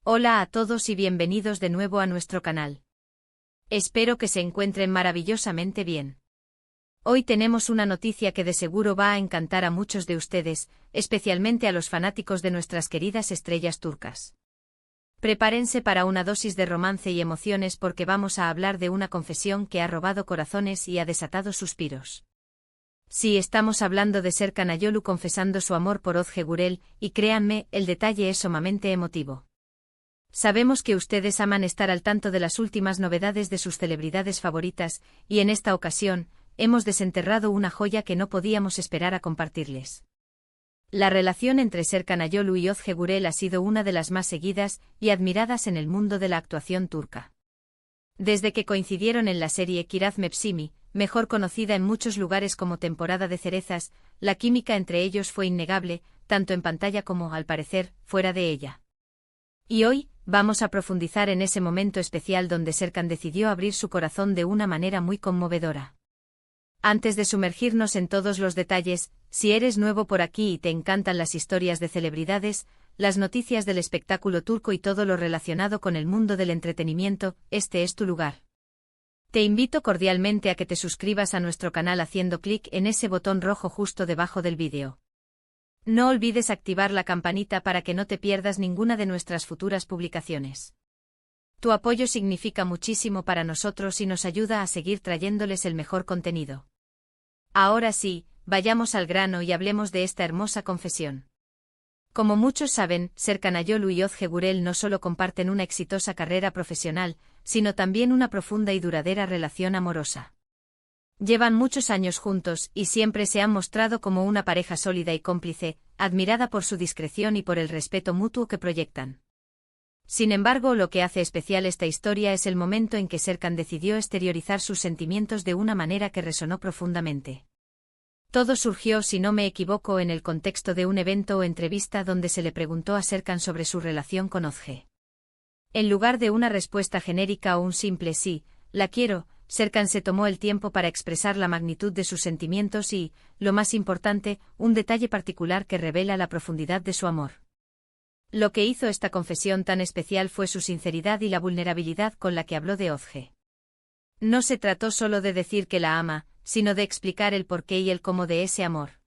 Hola a todos y bienvenidos de nuevo a nuestro canal. Espero que se encuentren maravillosamente bien. Hoy tenemos una noticia que de seguro va a encantar a muchos de ustedes, especialmente a los fanáticos de nuestras queridas estrellas turcas. Prepárense para una dosis de romance y emociones porque vamos a hablar de una confesión que ha robado corazones y ha desatado suspiros. Sí, estamos hablando de Serkan Ayolu confesando su amor por Ozge Gürel, y créanme, el detalle es sumamente emotivo. Sabemos que ustedes aman estar al tanto de las últimas novedades de sus celebridades favoritas, y en esta ocasión, hemos desenterrado una joya que no podíamos esperar a compartirles. La relación entre Serkan Ayolu y Ozge Gürel ha sido una de las más seguidas y admiradas en el mundo de la actuación turca. Desde que coincidieron en la serie Kiraz Mevsimi, mejor conocida en muchos lugares como Temporada de Cerezas, la química entre ellos fue innegable, tanto en pantalla como, al parecer, fuera de ella. Y hoy, vamos a profundizar en ese momento especial donde Serkan decidió abrir su corazón de una manera muy conmovedora. Antes de sumergirnos en todos los detalles, si eres nuevo por aquí y te encantan las historias de celebridades, las noticias del espectáculo turco y todo lo relacionado con el mundo del entretenimiento, este es tu lugar. Te invito cordialmente a que te suscribas a nuestro canal haciendo clic en ese botón rojo justo debajo del vídeo. No olvides activar la campanita para que no te pierdas ninguna de nuestras futuras publicaciones. Tu apoyo significa muchísimo para nosotros y nos ayuda a seguir trayéndoles el mejor contenido. Ahora sí, vayamos al grano y hablemos de esta hermosa confesión. Como muchos saben, Serkan Ayolu y Ozge Gürel no solo comparten una exitosa carrera profesional, sino también una profunda y duradera relación amorosa. Llevan muchos años juntos y siempre se han mostrado como una pareja sólida y cómplice, admirada por su discreción y por el respeto mutuo que proyectan. Sin embargo, lo que hace especial esta historia es el momento en que Serkan decidió exteriorizar sus sentimientos de una manera que resonó profundamente. Todo surgió, si no me equivoco, en el contexto de un evento o entrevista donde se le preguntó a Serkan sobre su relación con Ozge. En lugar de una respuesta genérica o un simple sí, la quiero, Serkan se tomó el tiempo para expresar la magnitud de sus sentimientos y, lo más importante, un detalle particular que revela la profundidad de su amor. Lo que hizo esta confesión tan especial fue su sinceridad y la vulnerabilidad con la que habló de Ozge. No se trató solo de decir que la ama, sino de explicar el porqué y el cómo de ese amor.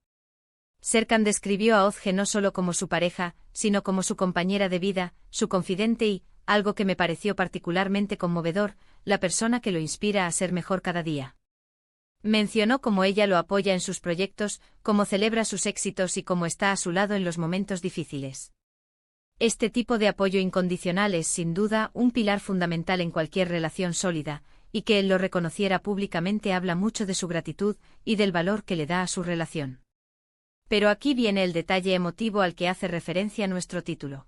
Serkan describió a Ozge no solo como su pareja, sino como su compañera de vida, su confidente y, algo que me pareció particularmente conmovedor, la persona que lo inspira a ser mejor cada día. Mencionó cómo ella lo apoya en sus proyectos, cómo celebra sus éxitos y cómo está a su lado en los momentos difíciles. Este tipo de apoyo incondicional es, sin duda, un pilar fundamental en cualquier relación sólida, y que él lo reconociera públicamente habla mucho de su gratitud y del valor que le da a su relación. Pero aquí viene el detalle emotivo al que hace referencia nuestro título.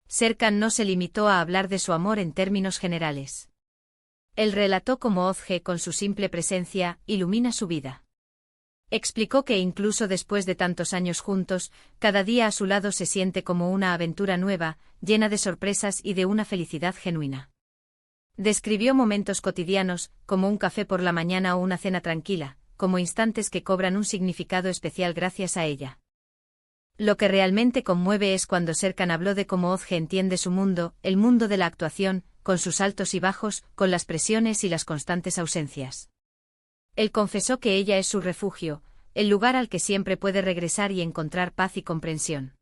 Serkan no se limitó a hablar de su amor en términos generales. Él relató cómo Ozge, con su simple presencia, ilumina su vida. Explicó que incluso después de tantos años juntos, cada día a su lado se siente como una aventura nueva, llena de sorpresas y de una felicidad genuina. Describió momentos cotidianos, como un café por la mañana o una cena tranquila, como instantes que cobran un significado especial gracias a ella. Lo que realmente conmueve es cuando Serkan habló de cómo Ozge entiende su mundo, el mundo de la actuación, con sus altos y bajos, con las presiones y las constantes ausencias. Él confesó que ella es su refugio, el lugar al que siempre puede regresar y encontrar paz y comprensión.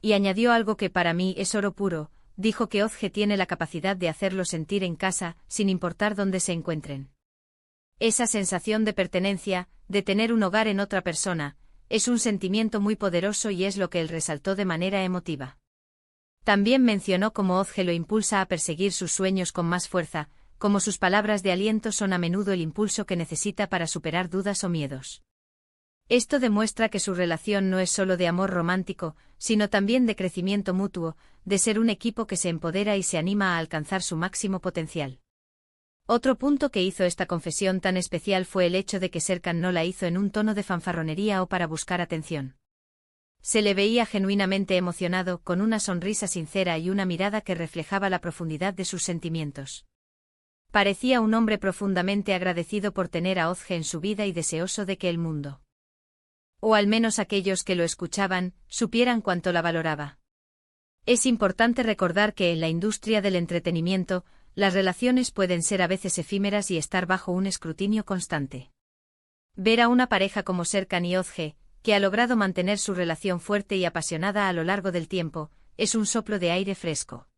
Y añadió algo que para mí es oro puro, dijo que Ozge tiene la capacidad de hacerlo sentir en casa, sin importar dónde se encuentren. Esa sensación de pertenencia, de tener un hogar en otra persona, es un sentimiento muy poderoso y es lo que él resaltó de manera emotiva. También mencionó cómo Ozge lo impulsa a perseguir sus sueños con más fuerza, como sus palabras de aliento son a menudo el impulso que necesita para superar dudas o miedos. Esto demuestra que su relación no es solo de amor romántico, sino también de crecimiento mutuo, de ser un equipo que se empodera y se anima a alcanzar su máximo potencial. Otro punto que hizo esta confesión tan especial fue el hecho de que Serkan no la hizo en un tono de fanfarronería o para buscar atención. Se le veía genuinamente emocionado, con una sonrisa sincera y una mirada que reflejaba la profundidad de sus sentimientos. Parecía un hombre profundamente agradecido por tener a Ozge en su vida y deseoso de que el mundo, o al menos aquellos que lo escuchaban, supieran cuánto la valoraba. Es importante recordar que en la industria del entretenimiento, las relaciones pueden ser a veces efímeras y estar bajo un escrutinio constante. Ver a una pareja como Serkan y Özge, que ha logrado mantener su relación fuerte y apasionada a lo largo del tiempo, es un soplo de aire fresco.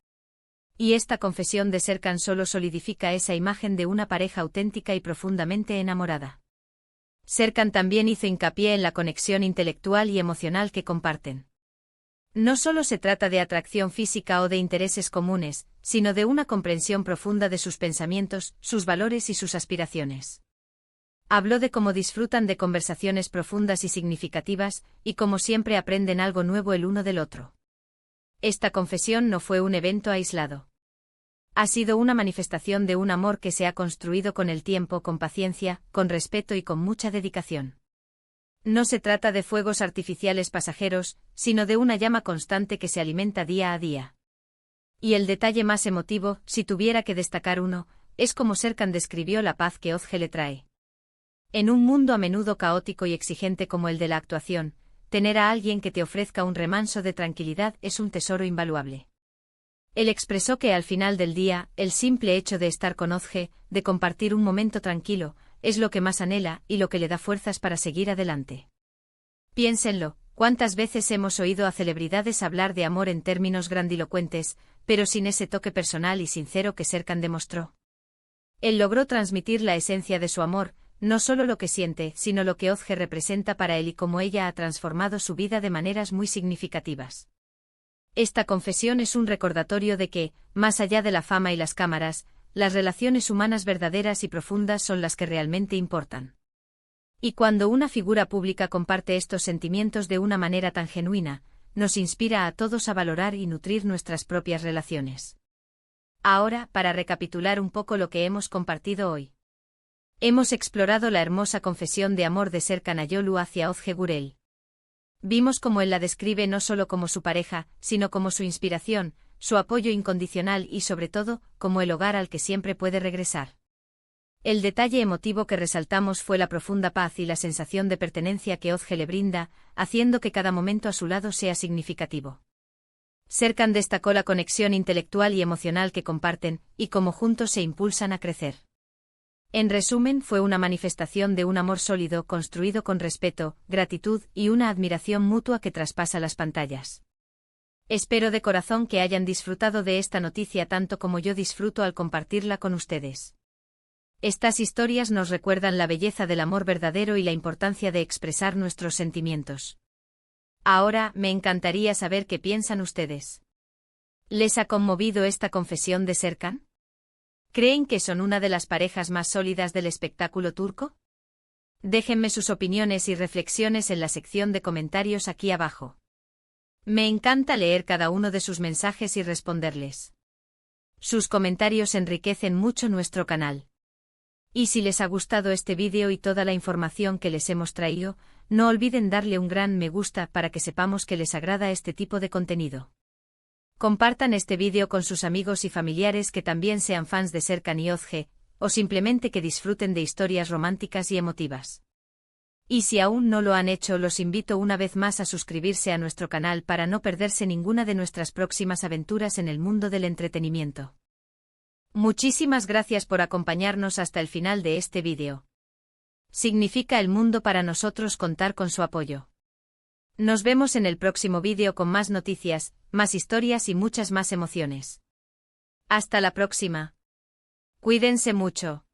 Y esta confesión de Serkan solo solidifica esa imagen de una pareja auténtica y profundamente enamorada. Serkan también hizo hincapié en la conexión intelectual y emocional que comparten. No solo se trata de atracción física o de intereses comunes, sino de una comprensión profunda de sus pensamientos, sus valores y sus aspiraciones. Habló de cómo disfrutan de conversaciones profundas y significativas, y cómo siempre aprenden algo nuevo el uno del otro. Esta confesión no fue un evento aislado. Ha sido una manifestación de un amor que se ha construido con el tiempo, con paciencia, con respeto y con mucha dedicación. No se trata de fuegos artificiales pasajeros, sino de una llama constante que se alimenta día a día. Y el detalle más emotivo, si tuviera que destacar uno, es como Serkan describió la paz que Özge le trae. En un mundo a menudo caótico y exigente como el de la actuación, tener a alguien que te ofrezca un remanso de tranquilidad es un tesoro invaluable. Él expresó que al final del día, el simple hecho de estar con Özge, de compartir un momento tranquilo, es lo que más anhela y lo que le da fuerzas para seguir adelante. Piénsenlo, ¿cuántas veces hemos oído a celebridades hablar de amor en términos grandilocuentes, pero sin ese toque personal y sincero que Serkan demostró? Él logró transmitir la esencia de su amor, no solo lo que siente, sino lo que Özge representa para él y cómo ella ha transformado su vida de maneras muy significativas. Esta confesión es un recordatorio de que, más allá de la fama y las cámaras, las relaciones humanas verdaderas y profundas son las que realmente importan. Y cuando una figura pública comparte estos sentimientos de una manera tan genuina, nos inspira a todos a valorar y nutrir nuestras propias relaciones. Ahora, para recapitular un poco lo que hemos compartido hoy. Hemos explorado la hermosa confesión de amor de Serkan Ayolu hacia Özge Gürel. Vimos cómo él la describe no solo como su pareja, sino como su inspiración, su apoyo incondicional y sobre todo, como el hogar al que siempre puede regresar. El detalle emotivo que resaltamos fue la profunda paz y la sensación de pertenencia que Özge le brinda, haciendo que cada momento a su lado sea significativo. Serkan destacó la conexión intelectual y emocional que comparten, y cómo juntos se impulsan a crecer. En resumen, fue una manifestación de un amor sólido construido con respeto, gratitud y una admiración mutua que traspasa las pantallas. Espero de corazón que hayan disfrutado de esta noticia tanto como yo disfruto al compartirla con ustedes. Estas historias nos recuerdan la belleza del amor verdadero y la importancia de expresar nuestros sentimientos. Ahora, me encantaría saber qué piensan ustedes. ¿Les ha conmovido esta confesión de Serkan? ¿Creen que son una de las parejas más sólidas del espectáculo turco? Déjenme sus opiniones y reflexiones en la sección de comentarios aquí abajo. Me encanta leer cada uno de sus mensajes y responderles. Sus comentarios enriquecen mucho nuestro canal. Y si les ha gustado este vídeo y toda la información que les hemos traído, no olviden darle un gran me gusta para que sepamos que les agrada este tipo de contenido. Compartan este vídeo con sus amigos y familiares que también sean fans de Serkan y Özge, o simplemente que disfruten de historias románticas y emotivas. Y si aún no lo han hecho, los invito una vez más a suscribirse a nuestro canal para no perderse ninguna de nuestras próximas aventuras en el mundo del entretenimiento. Muchísimas gracias por acompañarnos hasta el final de este vídeo. Significa el mundo para nosotros contar con su apoyo. Nos vemos en el próximo vídeo con más noticias, más historias y muchas más emociones. Hasta la próxima. Cuídense mucho.